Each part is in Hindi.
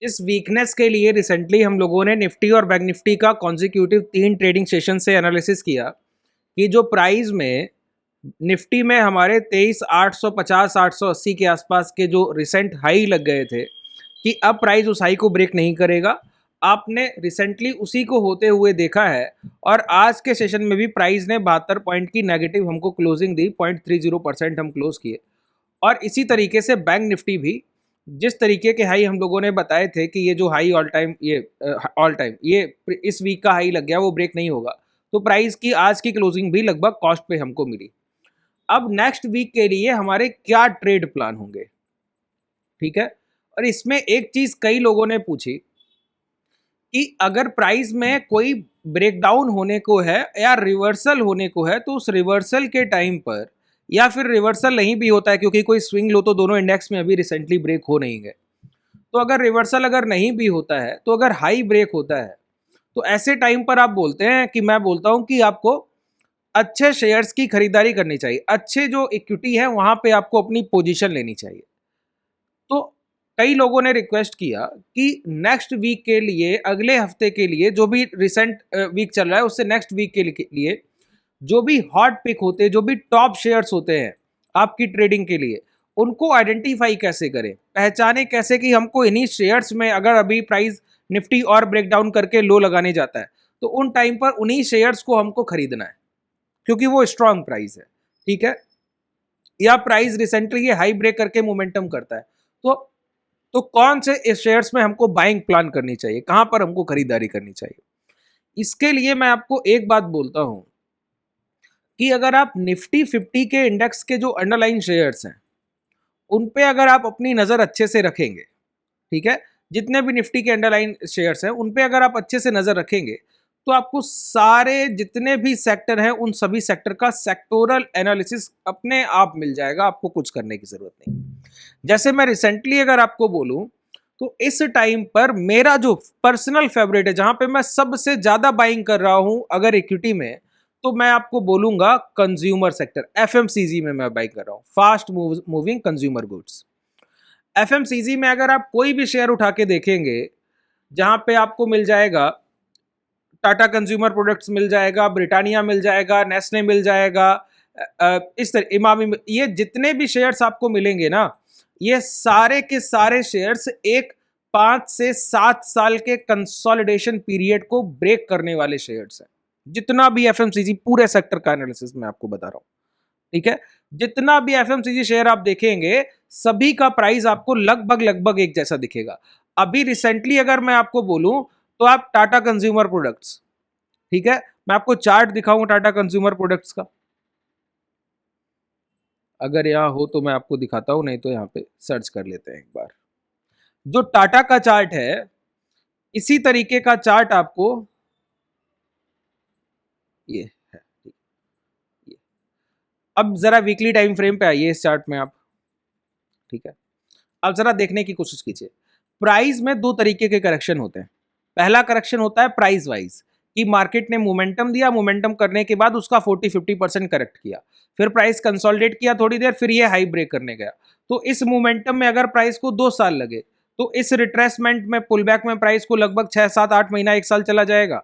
इस वीकनेस के लिए रिसेंटली हम लोगों ने निफ्टी और बैंक निफ्टी का कॉन्जिक्यूटिव 3 ट्रेडिंग सेशन से एनालिसिस किया कि जो प्राइस में निफ्टी में हमारे 23,850 880 के आसपास के जो रिसेंट हाई लग गए थे कि अब प्राइस उस हाई को ब्रेक नहीं करेगा। आपने रिसेंटली उसी को होते हुए देखा है और आज के सेशन में भी प्राइस ने 72 पॉइंट की नेगेटिव हमको क्लोजिंग दी, 0.30% हम क्लोज किए। और इसी तरीके से बैंक निफ्टी भी जिस तरीके के हाई हम लोगों ने बताए थे कि ये जो हाई ऑल टाइम ये इस वीक का हाई लग गया, वो ब्रेक नहीं होगा, तो प्राइस की आज की क्लोजिंग भी लगभग कॉस्ट पे हमको मिली। अब नेक्स्ट वीक के लिए हमारे क्या ट्रेड प्लान होंगे, ठीक है। और इसमें एक चीज कई लोगों ने पूछी कि अगर प्राइस में कोई ब्रेकडाउन होने को है या रिवर्सल होने को है तो उस रिवर्सल के टाइम पर, या फिर रिवर्सल नहीं भी होता है क्योंकि कोई स्विंग लो तो दोनों इंडेक्स में अभी रिसेंटली ब्रेक हो नहीं गए, तो अगर रिवर्सल अगर नहीं भी होता है तो अगर हाई ब्रेक होता है तो ऐसे टाइम पर आप बोलते हैं कि मैं बोलता हूं कि आपको अच्छे शेयर्स की खरीदारी करनी चाहिए, अच्छे जो इक्विटी है वहां पे आपको अपनी पोजीशन लेनी चाहिए। तो कई लोगों ने रिक्वेस्ट किया कि नेक्स्ट वीक के लिए, अगले हफ्ते के लिए, जो भी रिसेंट वीक चल रहा है उससे नेक्स्ट वीक के लिए जो भी हॉट पिक होते हैं, जो भी टॉप शेयर्स होते हैं आपकी ट्रेडिंग के लिए, उनको आइडेंटिफाई कैसे करें, पहचाने कैसे कि हमको इन्हीं शेयर्स में अगर अभी प्राइस निफ्टी और ब्रेकडाउन करके लो लगाने जाता है तो उन टाइम पर उन्हीं शेयर्स को हमको खरीदना है क्योंकि वो स्ट्रांग प्राइस है, ठीक है। या प्राइस रिसेंटली ये हाई ब्रेक करके मोमेंटम करता है, तो कौन से शेयर्स में हमको बाइंग प्लान करनी चाहिए, कहां पर हमको खरीदारी करनी चाहिए। इसके लिए मैं आपको एक बात बोलता हूं कि अगर आप निफ्टी 50 के इंडेक्स के जो अंडरलाइन शेयर्स हैं उन पे अगर आप अपनी नजर अच्छे से रखेंगे, ठीक है, जितने भी निफ्टी के अंडरलाइन शेयर्स हैं उन पे अगर आप अच्छे से नजर रखेंगे तो आपको सारे जितने भी सेक्टर हैं उन सभी सेक्टर का सेक्टोरल एनालिसिस अपने आप मिल जाएगा, आपको कुछ करने की जरूरत नहीं। जैसे मैं रिसेंटली अगर आपको बोलूं तो इस टाइम पर मेरा जो पर्सनल फेवरेट है, जहां पे मैं सबसे ज्यादा बाइंग कर रहा हूं अगर इक्विटी में, तो मैं आपको बोलूंगा कंज्यूमर सेक्टर, एफएमसीजी में मैं बाइंग कर रहा हूं, fast moving consumer goods. FMCG में अगर आप कोई भी शेयर उठा के देखेंगे, जहां पे आपको मिल जाएगा टाटा कंज्यूमर प्रोडक्ट्स मिल जाएगा, ब्रिटानिया मिल जाएगा, नेस्ले मिल जाएगा, इस तरह इमामी, ये जितने भी शेयर्स आपको मिलेंगे ना, ये सारे के सारे शेयर्स एक 5 से 7 साल के कंसोलिडेशन पीरियड को ब्रेक करने वाले शेयर्स हैं। जितना भी एफएमसीजी पूरे सेक्टर का एनालिसिस मैं आपको बता रहा हूं, ठीक है। जितना भी एफएमसीजी शेयर आप देखेंगे सभी का प्राइस आपको लगभग एक जैसा दिखेगा। अभी रिसेंटली अगर मैं आपको बोलूं तो आप टाटा कंज्यूमर प्रोडक्ट्स, ठीक है, मैं आपको चार्ट दिखाऊं टाटा कंज्यूमर प्रोडक्ट्स का, अगर यहां हो तो मैं आपको दिखाता हूं, नहीं तो यहां पे सर्च कर लेते हैं एक बार। जो टाटा का चार्ट है इसी तरीके का चार्ट आपको ये है, ये। अब जरा वीकली टाइम फ्रेम पे आइए इस चार्ट में आप, ठीक है। अब जरा देखने की कोशिश कीजिए, प्राइस में दो तरीके के करेक्शन होते हैं। पहला करेक्शन होता है प्राइस वाइज कि मार्केट ने मोमेंटम दिया, मोमेंटम करने के बाद उसका 40-50% करेक्ट किया, फिर प्राइस कंसोलिडेट किया थोड़ी देर, फिर ये हाई ब्रेक करने गया। तो इस मोमेंटम में अगर प्राइस को 2 साल लगे तो इस रिट्रेसमेंट में, पुल बैक में प्राइस को लगभग 6-7-8 महीना, 1 साल चला जाएगा।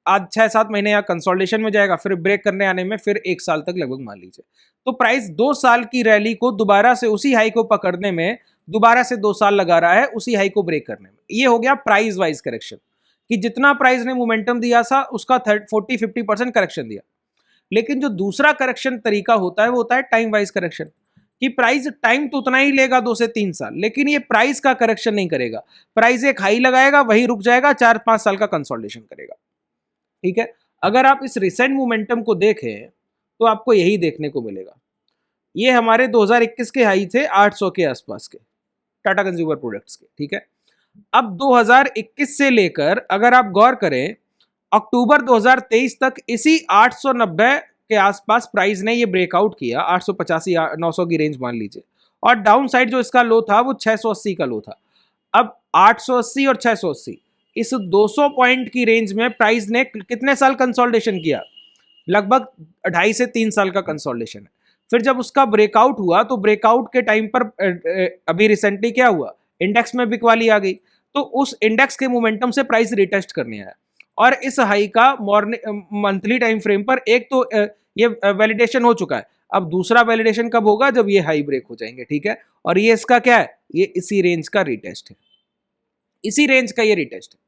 आज 6-7 महीने या कंसोलिडेशन में जाएगा, फिर ब्रेक करने आने में फिर 1 साल तक लगभग मान लीजिए। तो प्राइस 2 साल की रैली को दोबारा से उसी हाई को पकड़ने में दोबारा से 2 साल लगा रहा है, उसी हाई को ब्रेक करने में। ये हो गया प्राइस वाइज करेक्शन कि जितना प्राइस ने मोमेंटम दिया था उसका 40-50% करेक्शन दिया। लेकिन जो दूसरा करेक्शन तरीका होता है वो होता है टाइम वाइज करेक्शन कि प्राइस टाइम तो उतना ही लेगा 2 से 3 साल, लेकिन ये प्राइस का करेक्शन नहीं करेगा। प्राइस एक हाई लगाएगा, वही रुक जाएगा, 4-5 साल का कंसोलिडेशन करेगा, ठीक है। अगर आप इस रिसेंट मोमेंटम को देखें तो आपको यही देखने को मिलेगा। ये हमारे 2021 के हाई थे 800 के आसपास के टाटा कंज्यूमर प्रोडक्ट्स के, ठीक है। अब 2021 से लेकर अगर आप गौर करें अक्टूबर 2023 तक इसी 890 के आसपास प्राइस ने ये ब्रेकआउट किया, 885 या 900 की रेंज मान लीजिए, और डाउन साइड जो इसका लो था वो 680 का लो था। अब 880 और 680, इस 200 पॉइंट की रेंज में प्राइस ने कितने साल कंसोलिडेशन किया, लगभग 2.5 से 3 साल का कंसोलिडेशन है। फिर जब उसका ब्रेकआउट हुआ तो ब्रेकआउट के टाइम पर अभी रिसेंटली क्या हुआ, इंडेक्स में बिकवाली आ गई। तो उस इंडेक्स के मोमेंटम से प्राइस रिटेस्ट करने आया और इस हाई का मॉर्निंग मंथली टाइम फ्रेम पर एक तो ये वैलिडेशन हो चुका है। अब दूसरा वैलिडेशन कब होगा? जब ये हाई ब्रेक हो जाएंगे, ठीक है। और ये इसका क्या है? ये इसी रेंज का रिटेस्ट है, इसी रेंज का ये रिटेस्ट है,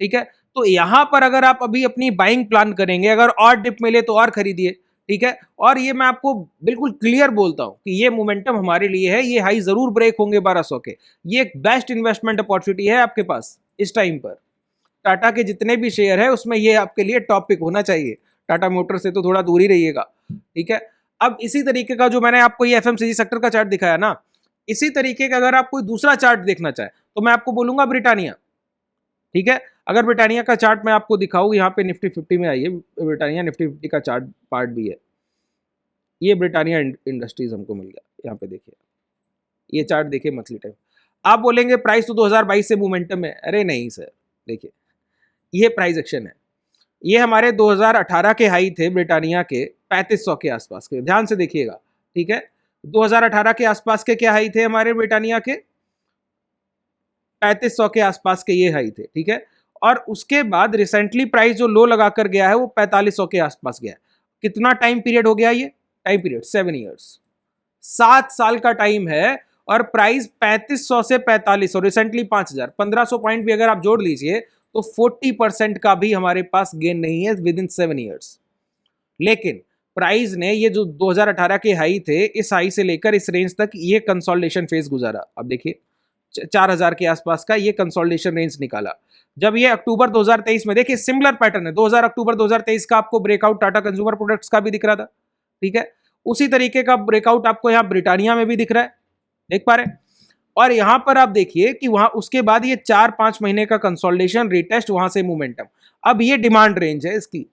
ठीक है। तो यहां पर अगर आप अभी अपनी बाइंग प्लान करेंगे, अगर और डिप मिले तो और खरीदिए, ठीक है। और ये मैं आपको बिल्कुल क्लियर बोलता हूं कि ये मोमेंटम हमारे लिए है, ये हाई जरूर ब्रेक होंगे 1200 के। ये एक बेस्ट इन्वेस्टमेंट अपॉर्चुनिटी है आपके पास इस टाइम पर। टाटा के जितने भी शेयर है उसमें ये आपके लिए टॉप पिक होना चाहिए। टाटा मोटर से तो थोड़ा दूर ही रहिएगा, ठीक है। अब इसी तरीके का जो मैंने आपको ये एफएमसीजी सेक्टर का चार्ट दिखाया ना, इसी तरीके का अगर आप कोई दूसरा चार्ट देखना चाहे तो मैं आपको बोलूंगा ब्रिटानिया, ठीक है। अगर ब्रिटानिया का चार्ट मैं आपको दिखाऊं, यहाँ पे निफ्टी 50 में आइए, ब्रिटानिया निफ्टी 50 का चार्ट पार्ट भी है। ये ब्रिटानिया इंडस्ट्रीज हमको मिल गया, यहाँ पे देखिए, ये चार्ट देखिए मंथली टाइम। आप बोलेंगे प्राइस तो 2022 से मोमेंटम है। अरे नहीं सर, देखिए ये प्राइस एक्शन है। ये हमारे 2018 के हाई थे ब्रिटानिया के 3500 के आसपास के, ध्यान से देखिएगा, ठीक है। 2018 के आसपास के क्या हाई थे हमारे ब्रिटानिया के? 3500 के आसपास के ये हाई थे, ठीक है। और उसके बाद रिसेंटली प्राइस जो लो लगाकर गया है वो 4500 के आसपास गया है। कितना टाइम पीरियड हो गया? ये टाइम पीरियड 7 ईयर्स, 7 साल का टाइम है। और प्राइस 3500 से 45 और रिसेंटली 5000, 1500 पॉइंट भी अगर आप जोड़ लीजिए तो 40% का भी हमारे पास गेन नहीं है विद इन 7 ईयर्स। लेकिन प्राइस ने ये जो 2018 के हाई थे, इस हाई से लेकर इस रेंज तक ये कंसोलिडेशन फेज गुजारा। अब देखिए 4000 के आसपास का ये कंसोलिडेशन रेंज निकाला। जब ये अक्टूबर 2023 में, देखिए सिमिलर पैटर्न है, 2000 अक्टूबर 2023 का आपको ब्रेकआउट टाटा कंज्यूमर प्रोडक्ट्स का भी दिख रहा था, ठीक है। उसी तरीके का ब्रेकआउट आपको यहाँ ब्रिटानिया में भी दिख रहा है, देख पा रहे हैं। और यहां पर आप देखिए कि वहां उसके बाद ये 4-5 महीने का कंसोलिडेशन, रिटेस्ट, वहां से मोमेंटम। अब ये डिमांड रेंज है इसकी,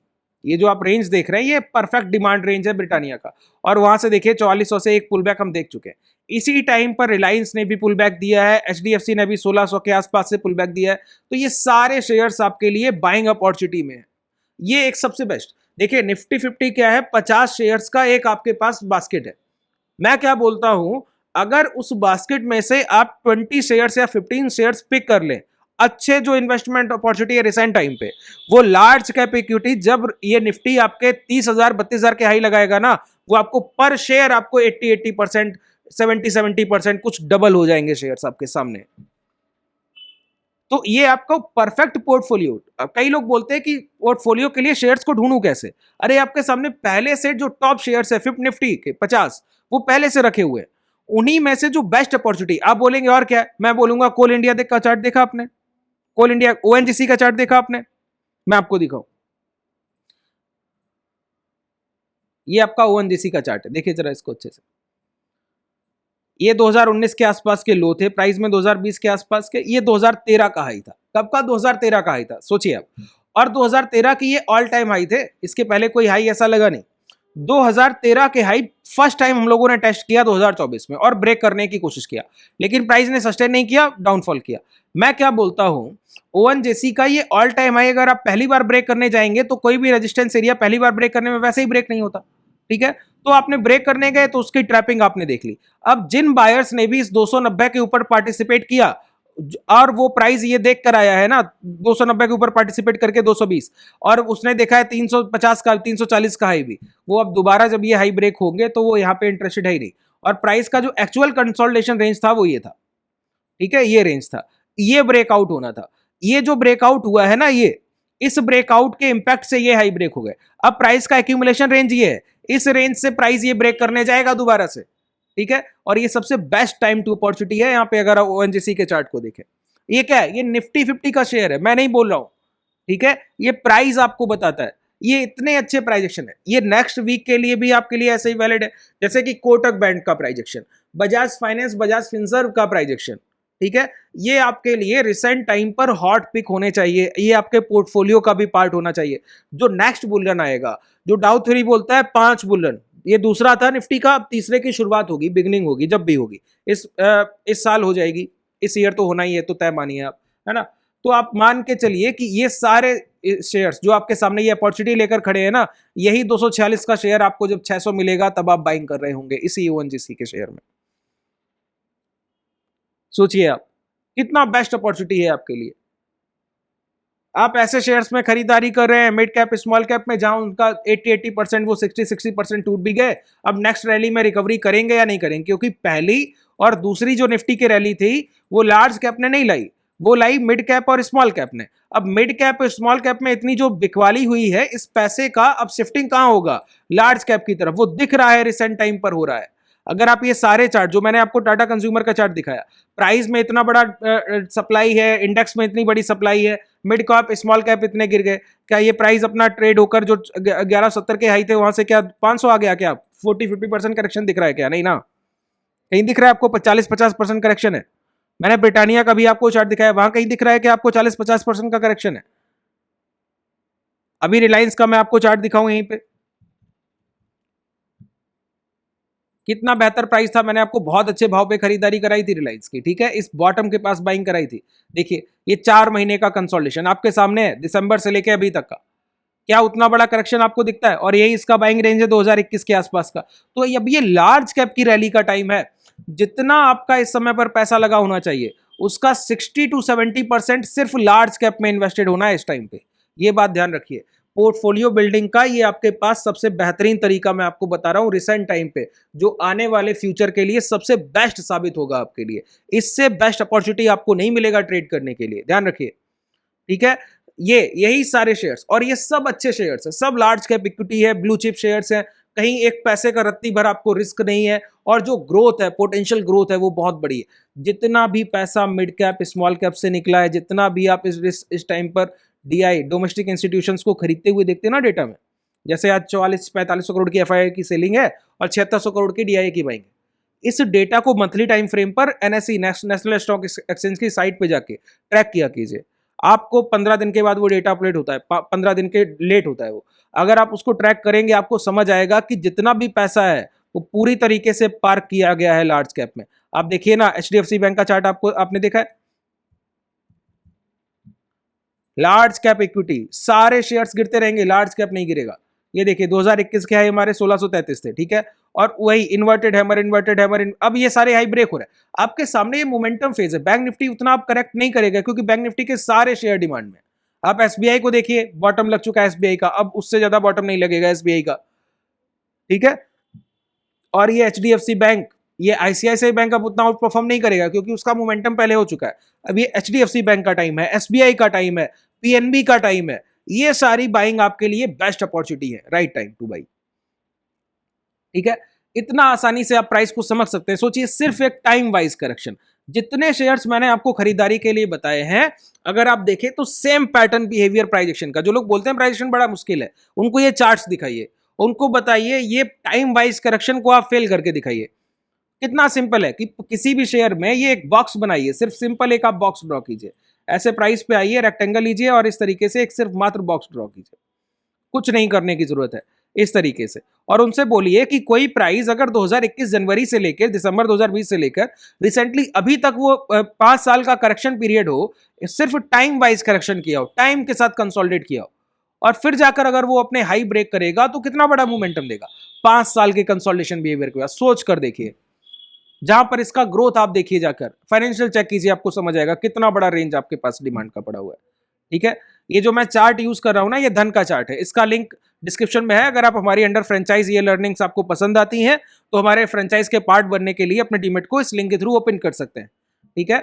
ये जो आप रेंज देख रहे हैं ये परफेक्ट डिमांड रेंज है ब्रिटानिया का। और वहां से देखिए 4400 से एक पुल बैक हम देख चुके हैं। इसी टाइम पर रिलायंस ने भी पुल बैक दिया है, एचडीएफसी ने भी 1600 के आसपास से पुल बैक दिया है। तो ये सारे शेयर्स आपके लिए बाइंग अपॉर्चुनिटी में है। ये एक सबसे बेस्ट, देखिए निफ्टी 50 क्या है, 50 शेयर्स का एक आपके पास बास्केट है। मैं क्या बोलता हूं, अगर उस बास्केट में से आप 20 शेयर्स या 15 शेयर्स पिक कर लें, अच्छे जो इन्वेस्टमेंट अपॉर्चुनिटी है रिसेंट टाइम पे, वो लार्ज कैप इक्विटी, जब ये निफ्टी आपके 30,000 32,000 के हाई लगाएगा ना, वो आपको पर शेयर आपको 80% 70% कुछ डबल हो जाएंगे शेयर्स आपके सामने। तो ये आपका परफेक्ट पोर्टफोलियो। कई लोग बोलते हैं कि पोर्टफोलियो के लिए शेयर्स को ढूंढूं कैसे? अरे आपके सामने पहले से जो टॉप शेयर्स है फिफ्ट निफ्टी के 50, वो पहले से रखे हुए हैं, उन्हीं में से जो बेस्ट अपॉर्चुनिटी। आप बोलेंगे और क्या है? मैं बोलूंगा कोल इंडिया का चार्ट देखा आपने? कोल इंडिया ओएनजीसी का चार्ट देखा आपने? मैं आपको दिखाऊं, ये आपका ओएनजीसी का चार्ट है, देखिए जरा इसको अच्छे से। ये 2019 के आसपास के लो थे प्राइस में, 2020 के आसपास के। ये 2013 का हाई था। कब का? 2013 का हाई था, सोचिए आप। और 2013 की ये ऑल टाइम हाई थे, इसके पहले कोई हाई ऐसा लगा नहीं। 2013 के हाई फर्स्ट टाइम हम लोगों ने टेस्ट किया 2024 में और ब्रेक करने की कोशिश किया, लेकिन प्राइस ने सस्टेन नहीं किया, डाउनफॉल किया। मैं क्या बोलता हूं, ओएनजीसी का ये ऑल टाइम हाई अगर आप पहली बार ब्रेक करने जाएंगे तो कोई भी रेजिस्टेंस एरिया पहली बार ब्रेक करने में वैसे ही ब्रेक नहीं होता, ठीक है। तो आपने ब्रेक करने गए तो उसकी ट्रैपिंग आपने देख ली। अब जिन बायर्स ने भी इस 290 के ऊपर पार्टिसिपेट किया और वो प्राइस ये देख कर आया है ना, 290 के ऊपर पार्टिसिपेट करके 220, और उसने देखा है 350 का 340 का हाई भी, वो अब दोबारा जब ये हाई ब्रेक होंगे तो वो यहाँ पे इंटरेस्टेड है ही नहीं। और प्राइस का जो एक्चुअल कंसोलिडेशन रेंज था वो ये था, ठीक है, ये रेंज था, ये ब्रेकआउट होना था। ये जो ब्रेकआउट हुआ है ना, ये इस ब्रेकआउट के इंपैक्ट से ये हाई ब्रेक हो गए। अब प्राइस का एक्यूमुलेशन रेंज ये है, इस रेंज से प्राइस ये ब्रेक करने जाएगा दोबारा से, ठीक है। और ये सबसे बेस्ट टाइम टू अपॉर्चुनिटी है यहाँ पे। अगर आप ओएनजीसी के चार्ट को देखें, ये क्या है? ये निफ्टी 50 का शेयर है, मैं नहीं बोल रहा हूं, ठीक है। ये प्राइस आपको बताता है, ये इतने अच्छे प्राइजेक्शन है। ये नेक्स्ट वीक के लिए भी आपके लिए ऐसे ही वैलिड है, जैसे कि कोटक बैंक का प्राइजेक्शन, बजाज फाइनेंस, बजाज फिनसर्व का प्राइजेक्शन, ठीक है। ये आपके लिए रिसेंट टाइम पर हॉट पिक होने चाहिए, ये आपके पोर्टफोलियो का भी पार्ट होना चाहिए। जो नेक्स्ट बुल रन आएगा, जो डाउ थ्री बोलता है 5 बुल रन, ये दूसरा था निफ्टी का, अब तीसरे की शुरुआत होगी, बिगनिंग होगी, जब भी होगी इस साल हो जाएगी, इस ईयर तो होना ही है, तो तय मानिए आप, है ना। तो आप मान के चलिए कि ये सारे शेयर्स जो आपके सामने ये अपॉर्चुनिटी लेकर खड़े हैं ना, यही 246 का शेयर आपको जब 600 मिलेगा तब आप बाइंग कर रहे होंगे इसी ओएनजीसी के शेयर में। सोचिए आप, कितना बेस्ट अपॉर्चुनिटी है आपके लिए। आप ऐसे शेयर्स में खरीदारी कर रहे हैं मिड कैप स्मॉल कैप में, जहां उनका 80% वो 60% टूट भी गए, अब नेक्स्ट रैली में रिकवरी करेंगे या नहीं करेंगे? क्योंकि पहली और दूसरी जो निफ्टी की रैली थी वो लार्ज कैप ने नहीं लाई, वो लाई मिड कैप और स्मॉल कैप ने। अब मिड कैप और स्मॉल कैप में इतनी जो बिकवाली हुई है, इस पैसे का अब शिफ्टिंग कहां होगा? लार्ज कैप की तरफ। वो दिख रहा है, रिसेंट टाइम पर हो रहा है। अगर आप ये सारे चार्ट जो मैंने आपको टाटा कंज्यूमर का चार्ट दिखाया, प्राइस में इतना बड़ा सप्लाई है, इंडेक्स में इतनी बड़ी सप्लाई है, मिड कैप स्मॉल कैप इतने गिर गए, क्या ये प्राइस अपना ट्रेड होकर जो 1170 के हाई थे वहां से क्या 500 आ गया? क्या 40-50% करेक्शन दिख रहा है क्या? नहीं ना, कहीं दिख रहा है आपको 40-50% करेक्शन है? मैंने ब्रिटानिया का भी आपको चार्ट दिखाया, वहां कहीं दिख रहा है कि आपको 40-50% का करेक्शन है? अभी रिलायंस का मैं आपको चार्ट दिखाऊं यहीं पे, कितना बेहतर प्राइस था, मैंने आपको बहुत अच्छे भाव पे खरीदारी कराई थी रिलायंस की, ठीक है, इस बॉटम के पास बाइंग कराई थी। देखिए ये 4 महीने का कंसोलिडेशन आपके सामने है, दिसंबर से लेके अभी तक का, क्या उतना बड़ा करेक्शन आपको दिखता है? और यही इसका बाइंग रेंज है 2021 के आसपास का। तो अब ये लार्ज कैप की रैली का टाइम है, जितना आपका इस समय पर पैसा लगा होना चाहिए उसका 60-70% सिर्फ लार्ज कैप में इन्वेस्टेड होना है इस टाइम पे। ये बात ध्यान रखिए। पोर्टफोलियो बिल्डिंग का ये आपके पास सबसे बेहतरीन तरीका मैं आपको बता रहा हूं रिसेंट टाइम पे, जो आने वाले फ्यूचर के लिए सबसे बेस्ट साबित होगा आपके लिए। इससे बेस्ट अपॉर्चुनिटी आपको नहीं मिलेगा ट्रेड करने के लिए, ध्यान रखिए, ठीक है। यही सारे शेयर्स, और ये सब अच्छे शेयर्स हैं, सब लार्ज कैप इक्विटी है, ब्लू चिप शेयर्स हैं, कहीं एक पैसे का रत्ती भर आपको रिस्क नहीं है, और जो ग्रोथ है, पोटेंशियल ग्रोथ है, वो बहुत बड़ी है। जितना भी पैसा मिड कैप स्मॉल कैप से निकला है, जितना भी आप इस टाइम पर डीआई डोमेस्टिक इंस्टीट्यूशंस को खरीदते हुए देखते हैं ना डेटा में, जैसे आज 44-4500 करोड़ की एफआईआई की सेलिंग है और 7600 करोड़ की डीआई की बाइंग है। इस डेटा को मंथली टाइम फ्रेम पर एनएसई नेशनल स्टॉक एक्सचेंज की साइट पे जाके ट्रैक किया कीजिए। आपको 15 दिन के बाद वो डेटा अपडेट होता है, 15 दिन के लेट होता है वो। अगर आप उसको ट्रैक करेंगे आपको समझ आएगा कि जितना भी पैसा है वो पूरी तरीके से पार्क किया गया है लार्ज कैप में। आप देखिए ना, एचडीएफसी बैंक का चार्ट आपने देखा है, लार्ज कैप इक्विटी सारे शेयर्स गिरते रहेंगे, लार्ज कैप नहीं गिरेगा। ये देखिए 2021 के हाई हमारे 1633 थे, ठीक है, और वही इन्वर्टेड हैमर अब ये सारे हाई ब्रेक हो रहे हैं आपके सामने। ये मोमेंटम फेज है, बैंक निफ्टी उतना आप करेक्ट नहीं करेगा क्योंकि बैंक निफ्टी के सारे शेयर डिमांड में। आप एसबीआई को देखिए, बॉटम लग चुका है एसबीआई का, अब उससे ज्यादा बॉटम नहीं लगेगा एसबीआई का, ठीक है। और ये एचडीएफसी बैंक, ये आईसीआईसीआई बैंक अब उतना आउट परफॉर्म नहीं करेगा क्योंकि उसका मोमेंटम पहले हो चुका है। अब ये एचडीएफसी बैंक का टाइम है, एसबीआई का टाइम है, पीएनबी का टाइम है। ये सारी बाइंग आपके लिए बेस्ट अपॉर्चुनिटी है, राइट टाइम टू बाई, ठीक है। इतना आसानी से आप प्राइस को समझ सकते हैं। सोचिए सिर्फ एक टाइम वाइज करेक्शन, जितने शेयर्स मैंने आपको खरीदारी के लिए बताए हैं, अगर आप देखें तो same pattern behaviour price action का। जो लोग बोलते हैं प्राइस एक्शन बड़ा मुश्किल है, उनको ये चार्ट्स दिखाइए, उनको बताइए ये टाइम वाइज करेक्शन को आप फेल करके दिखाइए। कितना सिंपल है कि किसी भी शेयर में ये एक बॉक्स बनाइए, सिर्फ सिंपल एक आप बॉक्स ड्रॉ कीजिए, ऐसे प्राइस पे आइए, रेक्टेंगल लीजिए और इस तरीके से एक सिर्फ मात्र बॉक्स ड्रॉ कीजिए, कुछ नहीं करने की जरूरत है, इस तरीके से। और उनसे बोलिए कि कोई प्राइस अगर 2021 जनवरी से लेकर दिसंबर 2020 से लेकर रिसेंटली अभी तक वो 5 साल का करेक्शन पीरियड हो, सिर्फ टाइम वाइज करेक्शन किया हो, टाइम के साथ कंसोलिडेट किया हो, और फिर जाकर अगर वो अपने हाई ब्रेक करेगा तो कितना बड़ा मोमेंटम देगा 5 साल के कंसोलिडेशन बिहेवियर के बाद। सोच कर देखिए, जहां पर इसका ग्रोथ आप देखिए, जाकर फाइनेंशियल चेक कीजिए, आपको समझ आएगा कितना बड़ा रेंज आपके पास डिमांड का पड़ा हुआ है, ठीक है। ये जो मैं चार्ट यूज कर रहा हूं ना, ये धन का चार्ट है, इसका लिंक डिस्क्रिप्शन में है। अगर आप हमारी अंडर फ्रेंचाइज ये लर्निंग्स आपको पसंद आती हैं तो हमारे फ्रेंचाइज के पार्ट बनने के लिए अपने डीमेट को इस लिंक के थ्रू ओपन कर सकते हैं, ठीक है।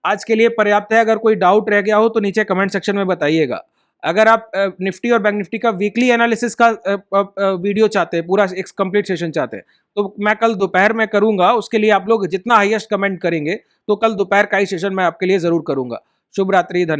आज के लिए पर्याप्त है, अगर कोई डाउट रह गया हो तो नीचे कमेंट सेक्शन में बताइएगा। अगर आप निफ्टी और बैंक निफ्टी का वीकली एनालिसिस का वीडियो चाहते हैं, पूरा एक कंप्लीट सेशन चाहते हैं, तो मैं कल दोपहर में करूंगा। उसके लिए आप लोग जितना हाईएस्ट कमेंट करेंगे तो कल दोपहर का ही सेशन मैं आपके लिए जरूर करूंगा। शुभ रात्रि, धन्यवाद।